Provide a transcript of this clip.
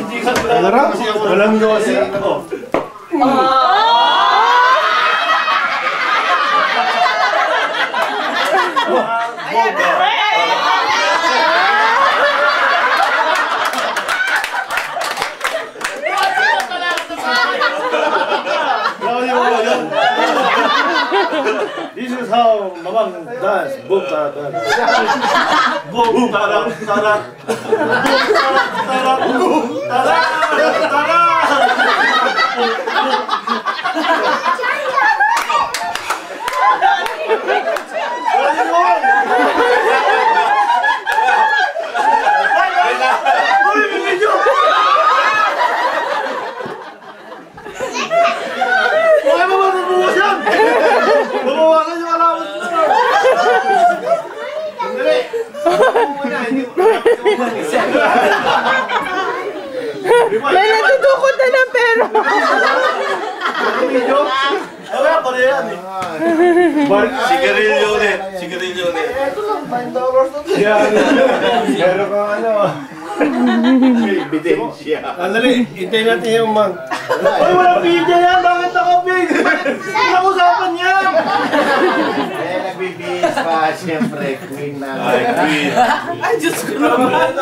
Harap? Walang gawa siya. This is how Mamang dance. Boom, tarak, tarak. Boom, tarak, tarak. Boom, tarak, tarak. Boom, tarak, Bawasan yung allowance mo. Sandali. May natudukot na ng pera. Wala pa rin yan eh. Sigarilyo ulit. Sigarilyo ulit. Ito lang, $5 na ito. Meron kang ano. Ebidensya. Andali, hintayin natin yung mang. Ay, walang video yan! Bakit naka-video? Walang usapan yan! Eh, nagbibihis pa, siyempre, queen na. Ay, queen. Ay, Diyos ko naman.